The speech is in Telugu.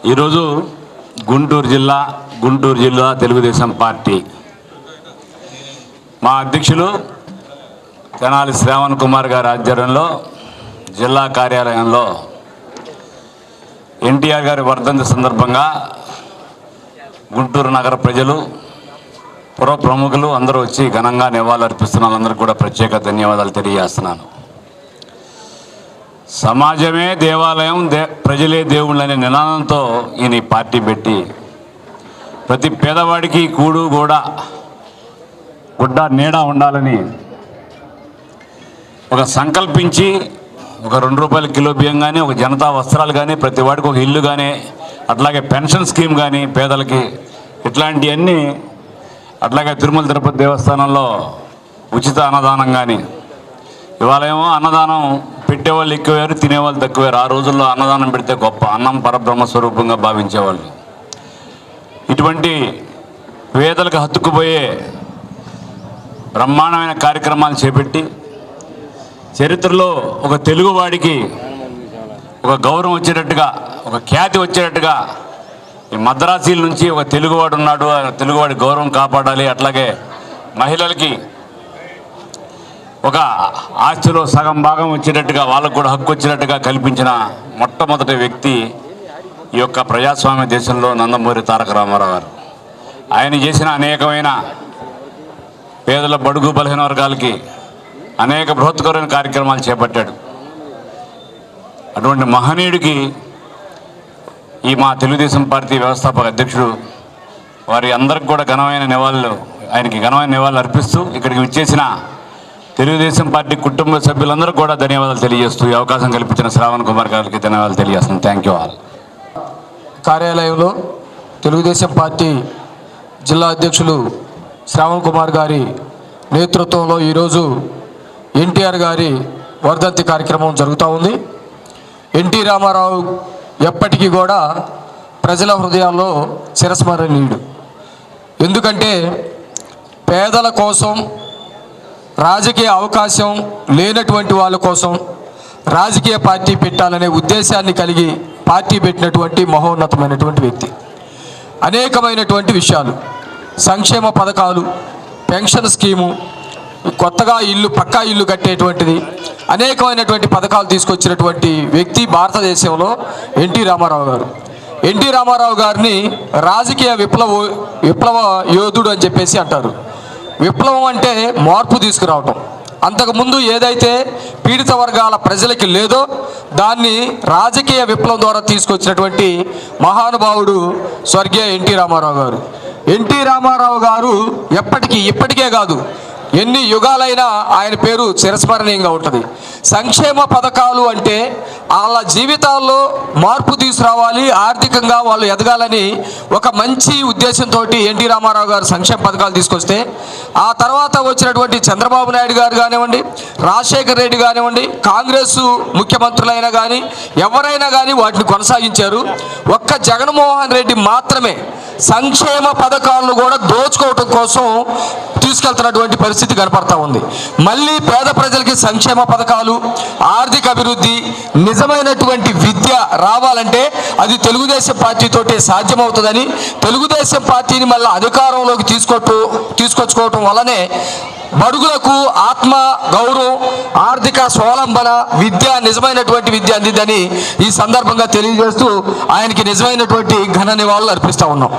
ఈరోజు గుంటూరు జిల్లా తెలుగుదేశం పార్టీ మా అధ్యక్షులు తెనాలి శ్రావణ్ కుమార్ గారి ఆధ్వర్యంలో జిల్లా కార్యాలయంలో ఎన్టీఆర్ గారి వర్ధంతి సందర్భంగా గుంటూరు నగర ప్రజలు పుర ప్రముఖులు అందరూ వచ్చి ఘనంగా నివాళులర్పిస్తున్న వాళ్ళందరికీ కూడా ప్రత్యేక ధన్యవాదాలు తెలియజేస్తున్నాను. సమాజమే దేవాలయం, ప్రజలే దేవుళ్ళు అనే నినాదంతో ఈయన ఈ పార్టీ పెట్టి ప్రతి పేదవాడికి కూడు కూడా గుడ్డ నీడ ఉండాలని ఒక సంకల్పించి ఒక ₹2 కిలో బియ్యం కానీ, ఒక జనతా వస్త్రాలు కానీ, ప్రతి వాడికి ఒక ఇల్లు కానీ, అట్లాగే పెన్షన్ స్కీమ్ కానీ పేదలకి, ఇట్లాంటివన్నీ, అట్లాగే తిరుమల తిరుపతి దేవస్థానంలో ఉచిత అన్నదానం కానీ, ఇవాళ ఏమో అన్నదానం పెట్టేవాళ్ళు ఎక్కువయ్యారు, తినేవాళ్ళు తక్కువయ్యారు. ఆ రోజుల్లో అన్నదానం పెడితే గొప్ప, అన్నం పరబ్రహ్మ స్వరూపంగా భావించేవాళ్ళు. ఇటువంటి పేదలకు హత్తుకుపోయే బ్రహ్మాండమైన కార్యక్రమాలు చేపట్టి చరిత్రలో ఒక తెలుగువాడికి ఒక గౌరవం వచ్చేటట్టుగా, ఒక ఖ్యాతి వచ్చేటట్టుగా ఈ మద్రాసీల నుంచి ఒక తెలుగువాడు ఉన్నాడు, తెలుగువాడి గౌరవం కాపాడాలి, అట్లాగే మహిళలకి ఒక ఆస్తిలో సగం భాగం వచ్చేటట్టుగా, వాళ్ళకు కూడా హక్కు వచ్చేటట్టుగా కల్పించిన మొట్టమొదటి వ్యక్తి ఈ యొక్క ప్రజాస్వామ్య దేశంలో నందమూరి తారక రామారావు గారు. ఆయన చేసిన అనేకమైన పేదల బడుగు బలహీన వర్గాలకి అనేక బృహత్కరమైన కార్యక్రమాలు చేపట్టాడు. అటువంటి మహనీయుడికి ఈ మా తెలుగుదేశం పార్టీ వ్యవస్థాపక అధ్యక్షుడు వారి అందరికి కూడా ఆయనకి ఘనమైన నివాళులు అర్పిస్తూ ఇక్కడికి విచ్చేసిన తెలుగుదేశం పార్టీ కుటుంబ సభ్యులందరూ కూడా ధన్యవాదాలు తెలియజేస్తూ ఈ అవకాశం కల్పించిన శ్రావణ్ కుమార్ గారికి ధన్యవాదాలు తెలియజేస్తున్నాను. Thank you all. కార్యాలయంలో తెలుగుదేశం పార్టీ జిల్లా అధ్యక్షులు శ్రావణ్ కుమార్ గారి నేతృత్వంలో ఈరోజు ఎన్టీఆర్ గారి వర్ధంతి కార్యక్రమం జరుగుతూ ఉంది. ఎన్టీ రామారావు ఎప్పటికీ కూడా ప్రజల హృదయాల్లో చిరస్మరణీయుడు. ఎందుకంటే పేదల కోసం, రాజకీయ అవకాశం లేనటువంటి వాళ్ళ కోసం రాజకీయ పార్టీ పెట్టాలనే ఉద్దేశాన్ని కలిగి పార్టీ పెట్టినటువంటి మహోన్నతమైనటువంటి వ్యక్తి. అనేకమైనటువంటి విషయాలు, సంక్షేమ పథకాలు, పెన్షన్ స్కీము, కొత్తగా పక్కా ఇల్లు కట్టేటువంటిది, అనేకమైనటువంటి పథకాలు తీసుకొచ్చినటువంటి వ్యక్తి భారతదేశంలో ఎన్టీ రామారావు గారు. ఎన్టీ రామారావు గారిని రాజకీయ విప్లవ యోధుడు అని చెప్పేసి అంటారు. విప్లవం అంటే మార్పు తీసుకురావటం. అంతకుముందు ఏదైతే పీడిత వర్గాల ప్రజలకి లేదో దాన్ని రాజకీయ విప్లవం ద్వారా తీసుకొచ్చినటువంటి మహానుభావుడు స్వర్గీయ ఎన్టీ రామారావు గారు. ఎన్టీ రామారావు గారు ఇప్పటికే కాదు, ఎన్ని యుగాలైనా ఆయన పేరు చిరస్మరణీయంగా ఉంటుంది. సంక్షేమ పథకాలు అంటే వాళ్ళ జీవితాల్లో మార్పు తీసుకురావాలి, ఆర్థికంగా వాళ్ళు ఎదగాలని ఒక మంచి ఉద్దేశంతో ఎన్టీ రామారావు గారు సంక్షేమ పథకాలు తీసుకొస్తే, ఆ తర్వాత వచ్చినటువంటి చంద్రబాబు నాయుడు గారు కానివ్వండి, రాజశేఖర రెడ్డి కానివ్వండి, కాంగ్రెస్ ముఖ్యమంత్రులైనా కానీ ఎవరైనా కానీ వాటిని కొనసాగించారు. ఒక్క జగన్మోహన్ రెడ్డి మాత్రమే సంక్షేమ పథకాలను కూడా దోచుకోవటం కోసం తీసుకెళ్తున్నటువంటి పరిస్థితి కనపడతా ఉంది. మళ్ళీ పేద ప్రజలకి సంక్షేమ పథకాలు, ఆర్థిక అభివృద్ధి, నిజమైనటువంటి విద్య రావాలంటే అది తెలుగుదేశం పార్టీతోటే సాధ్యమవుతుందని, తెలుగుదేశం పార్టీని మళ్ళీ అధికారంలోకి తీసుకొచ్చుకోవటం వల్లనే బడుగులకు ఆత్మ గౌరవం, ఆర్థిక స్వావలంబన, విద్య, నిజమైనటువంటి విద్య అందిందని ఈ సందర్భంగా తెలియజేస్తూ ఆయనకి నిజమైనటువంటి ఘన నివాళులు అర్పిస్తూ ఉన్నాం.